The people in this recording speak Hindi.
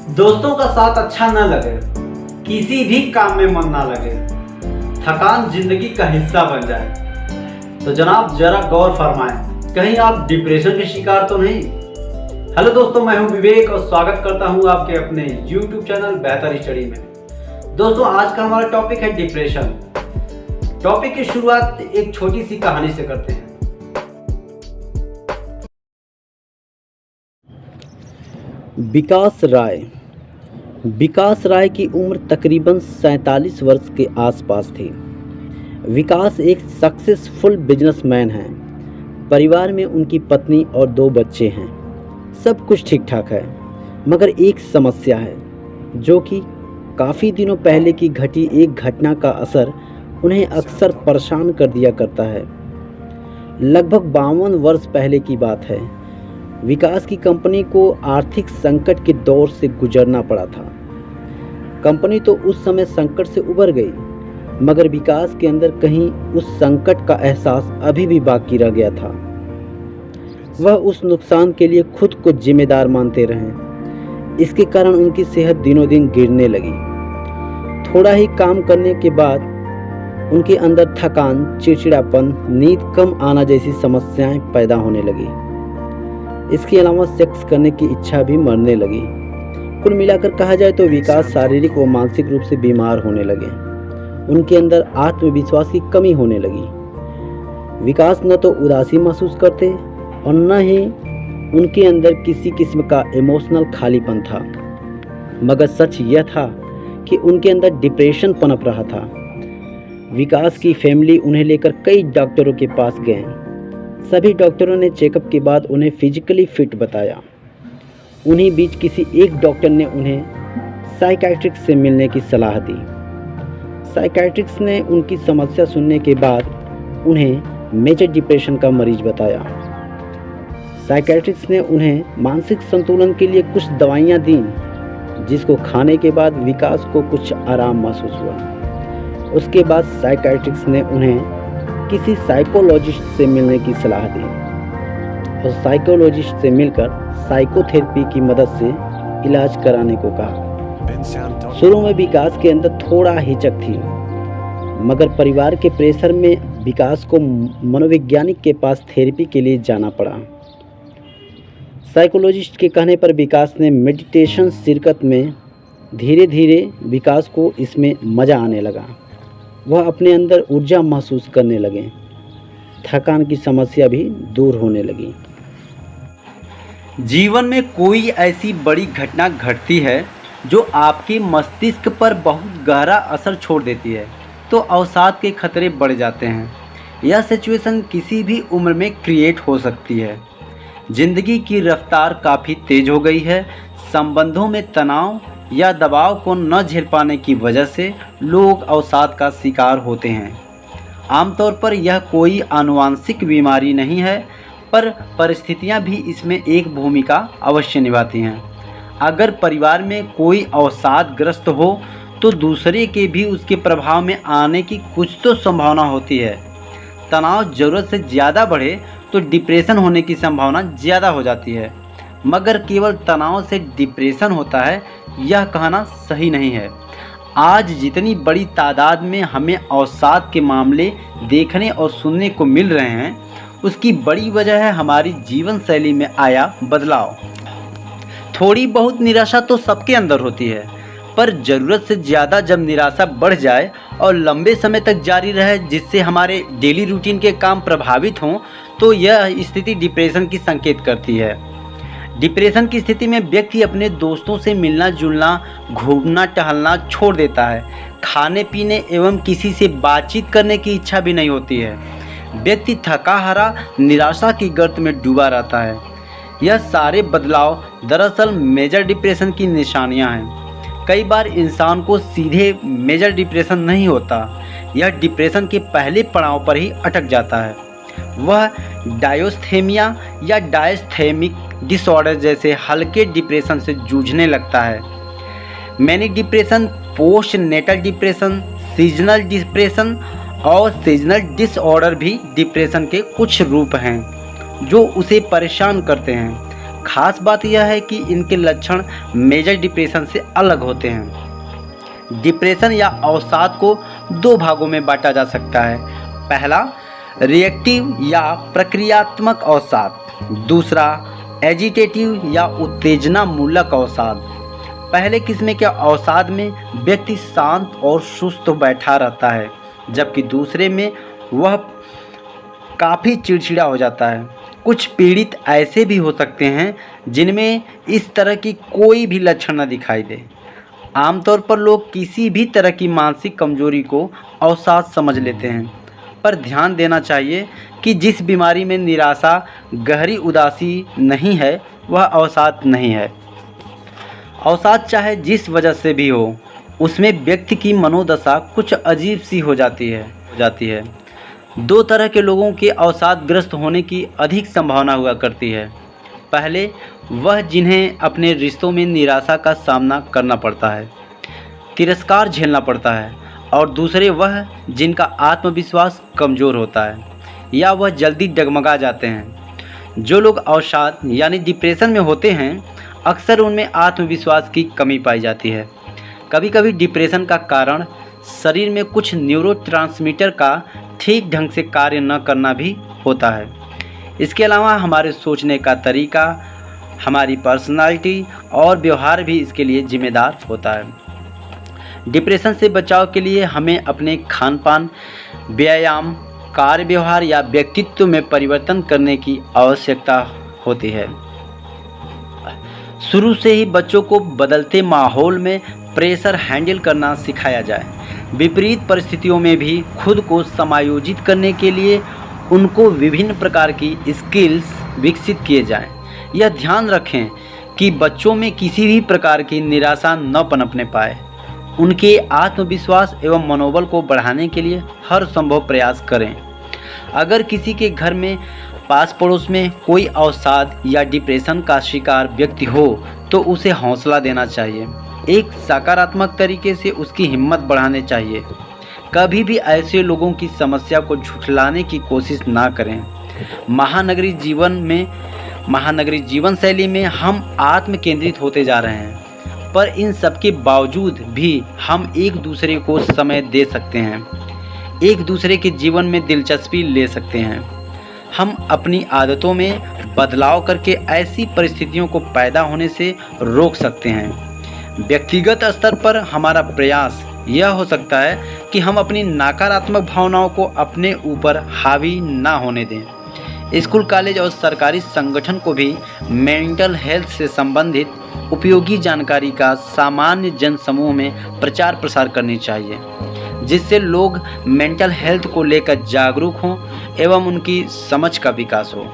दोस्तों का साथ अच्छा न लगे, किसी भी काम में मन ना लगे, थकान जिंदगी का हिस्सा बन जाए तो जनाब जरा गौर फरमाएं, कहीं आप डिप्रेशन के शिकार तो नहीं। हेलो दोस्तों, मैं हूं विवेक और स्वागत करता हूं आपके अपने YouTube चैनल बेहतर स्टडी में। दोस्तों, आज का हमारा टॉपिक है डिप्रेशन। टॉपिक की शुरुआत एक छोटी सी कहानी से करते हैं। विकास राय की उम्र तकरीबन 47 वर्ष के आसपास थी। विकास एक सक्सेसफुल बिजनेसमैन हैं। परिवार में उनकी पत्नी और 2 बच्चे हैं। सब कुछ ठीक ठाक है, मगर एक समस्या है जो कि काफ़ी दिनों पहले की घटी एक घटना का असर उन्हें अक्सर परेशान कर दिया करता है। लगभग 52 वर्ष पहले की बात है। विकास की कंपनी को आर्थिक संकट के दौर से गुजरना पड़ा था। कंपनी तो उस समय संकट से उबर गई, मगर विकास के अंदर कहीं उस संकट का एहसास अभी भी बाकी रह गया था। वह उस नुकसान के लिए खुद को जिम्मेदार मानते रहे। इसके कारण उनकी सेहत दिनों दिन गिरने लगी। थोड़ा ही काम करने के बाद उनके अंदर थकान, चिड़चिड़ापन, नींद कम आना जैसी समस्याएं पैदा होने लगी। इसके अलावा सेक्स करने की इच्छा भी मरने लगी। कुल मिलाकर कहा जाए तो विकास शारीरिक व मानसिक रूप से बीमार होने लगे। उनके अंदर आत्मविश्वास की कमी होने लगी। विकास न तो उदासी महसूस करते और न ही उनके अंदर किसी किस्म का इमोशनल खालीपन था, मगर सच यह था कि उनके अंदर डिप्रेशन पनप रहा था। विकास की फैमिली उन्हें लेकर कई डॉक्टरों के पास गए। सभी डॉक्टरों ने चेकअप के बाद उन्हें फिजिकली फिट बताया। उन्हीं बीच किसी एक डॉक्टर ने उन्हें साइकियाट्रिस्ट से मिलने की सलाह दी। साइकियाट्रिस्ट ने उनकी समस्या सुनने के बाद उन्हें मेजर डिप्रेशन का मरीज बताया। साइकियाट्रिस्ट ने उन्हें मानसिक संतुलन के लिए कुछ दवाइयाँ दी, जिसको खाने के बाद विकास को कुछ आराम महसूस हुआ। उसके बाद साइकियाट्रिस्ट ने उन्हें किसी साइकोलॉजिस्ट से मिलने की सलाह दी और साइकोलॉजिस्ट से मिलकर साइकोथेरेपी की मदद से इलाज कराने को कहा। शुरू में विकास के अंदर थोड़ा हिचक थी, मगर परिवार के प्रेशर में विकास को मनोवैज्ञानिक के पास थेरेपी के लिए जाना पड़ा। साइकोलॉजिस्ट के कहने पर विकास ने मेडिटेशन शिरकत में धीरे धीरे विकास को इसमें मज़ा आने लगा। वह अपने अंदर ऊर्जा महसूस करने लगे। थकान की समस्या भी दूर होने लगी। जीवन में कोई ऐसी बड़ी घटना घटती है जो आपके मस्तिष्क पर बहुत गहरा असर छोड़ देती है, तो अवसाद के खतरे बढ़ जाते हैं। यह सिचुएशन किसी भी उम्र में क्रिएट हो सकती है। ज़िंदगी की रफ्तार काफ़ी तेज़ हो गई है। संबंधों में तनाव या दबाव को न झेल पाने की वजह से लोग अवसाद का शिकार होते हैं। आमतौर पर यह कोई आनुवांशिक बीमारी नहीं है, पर परिस्थितियां भी इसमें एक भूमिका अवश्य निभाती हैं। अगर परिवार में कोई अवसादग्रस्त हो तो दूसरे के भी उसके प्रभाव में आने की कुछ तो संभावना होती है। तनाव ज़रूरत से ज़्यादा बढ़े तो डिप्रेशन होने की संभावना ज़्यादा हो जाती है, मगर केवल तनाव से डिप्रेशन होता है यह कहना सही नहीं है। आज जितनी बड़ी तादाद में हमें अवसाद के मामले देखने और सुनने को मिल रहे हैं, उसकी बड़ी वजह है हमारी जीवन शैली में आया बदलाव। थोड़ी बहुत निराशा तो सबके अंदर होती है, पर ज़रूरत से ज़्यादा जब निराशा बढ़ जाए और लंबे समय तक जारी रहे, जिससे हमारे डेली रूटीन के काम प्रभावित हों, तो यह स्थिति डिप्रेशन की संकेत करती है। डिप्रेशन की स्थिति में व्यक्ति अपने दोस्तों से मिलना जुलना, घूमना टहलना छोड़ देता है। खाने पीने एवं किसी से बातचीत करने की इच्छा भी नहीं होती है। व्यक्ति थका हारा निराशा की गर्त में डूबा रहता है। यह सारे बदलाव दरअसल मेजर डिप्रेशन की निशानियां हैं। कई बार इंसान को सीधे मेजर डिप्रेशन नहीं होता, यह डिप्रेशन के पहले पड़ाव पर ही अटक जाता है। वह डायोस्थेमिया या डायस्थेमिक डिसऑर्डर जैसे हल्के डिप्रेशन से जूझने लगता है। Manic depression, post natal depression, seasonal depression और सीजनल डिसऑर्डर भी डिप्रेशन के कुछ रूप हैं जो उसे परेशान करते हैं। खास बात यह है कि इनके लक्षण मेजर डिप्रेशन से अलग होते हैं। डिप्रेशन या अवसाद को दो भागों में बांटा जा सकता है। पहला, रिएक्टिव या प्रक्रियात्मक अवसाद। दूसरा, एजिटेटिव या उत्तेजना मूलक अवसाद। पहले किस्म के अवसाद में व्यक्ति शांत और सुस्त बैठा रहता है, जबकि दूसरे में वह काफ़ी चिड़चिड़ा हो जाता है। कुछ पीड़ित ऐसे भी हो सकते हैं जिनमें इस तरह की कोई भी लक्षण न दिखाई दे। आमतौर पर लोग किसी भी तरह की मानसिक कमजोरी को अवसाद समझ लेते हैं, पर ध्यान देना चाहिए कि जिस बीमारी में निराशा, गहरी उदासी नहीं है, वह अवसाद नहीं है। अवसाद चाहे जिस वजह से भी हो, उसमें व्यक्ति की मनोदशा कुछ अजीब सी हो जाती है। दो तरह के लोगों के अवसादग्रस्त होने की अधिक संभावना हुआ करती है। पहले वह जिन्हें अपने रिश्तों में निराशा का सामना करना पड़ता है, तिरस्कार झेलना पड़ता है, और दूसरे वह जिनका आत्मविश्वास कमज़ोर होता है या वह जल्दी डगमगा जाते हैं। जो लोग अवसाद यानी डिप्रेशन में होते हैं, अक्सर उनमें आत्मविश्वास की कमी पाई जाती है। कभी कभी डिप्रेशन का कारण शरीर में कुछ न्यूरोट्रांसमीटर का ठीक ढंग से कार्य न करना भी होता है। इसके अलावा हमारे सोचने का तरीका, हमारी पर्सनालिटी और व्यवहार भी इसके लिए जिम्मेदार होता है। डिप्रेशन से बचाव के लिए हमें अपने खान पान, व्यायाम, कार्य व्यवहार या व्यक्तित्व में परिवर्तन करने की आवश्यकता होती है। शुरू से ही बच्चों को बदलते माहौल में प्रेशर हैंडल करना सिखाया जाए। विपरीत परिस्थितियों में भी खुद को समायोजित करने के लिए उनको विभिन्न प्रकार की स्किल्स विकसित किए जाएं। यह ध्यान रखें कि बच्चों में किसी भी प्रकार की निराशा न पनपने पाए। उनके आत्मविश्वास एवं मनोबल को बढ़ाने के लिए हर संभव प्रयास करें। अगर किसी के घर में पास पड़ोस में कोई अवसाद या डिप्रेशन का शिकार व्यक्ति हो तो उसे हौसला देना चाहिए। एक सकारात्मक तरीके से उसकी हिम्मत बढ़ानी चाहिए। कभी भी ऐसे लोगों की समस्या को झुठलाने की कोशिश ना करें। महानगरीय जीवन शैली में हम आत्म केंद्रित होते जा रहे हैं, पर इन सब के बावजूद भी हम एक दूसरे को समय दे सकते हैं, एक दूसरे के जीवन में दिलचस्पी ले सकते हैं। हम अपनी आदतों में बदलाव करके ऐसी परिस्थितियों को पैदा होने से रोक सकते हैं। व्यक्तिगत स्तर पर हमारा प्रयास यह हो सकता है कि हम अपनी नकारात्मक भावनाओं को अपने ऊपर हावी ना होने दें। स्कूल, कॉलेज और सरकारी संगठन को भी मेंटल हेल्थ से संबंधित उपयोगी जानकारी का सामान्य जन समूह में प्रचार प्रसार करनी चाहिए, जिससे लोग मेंटल हेल्थ को लेकर जागरूक हों एवं उनकी समझ का विकास हो।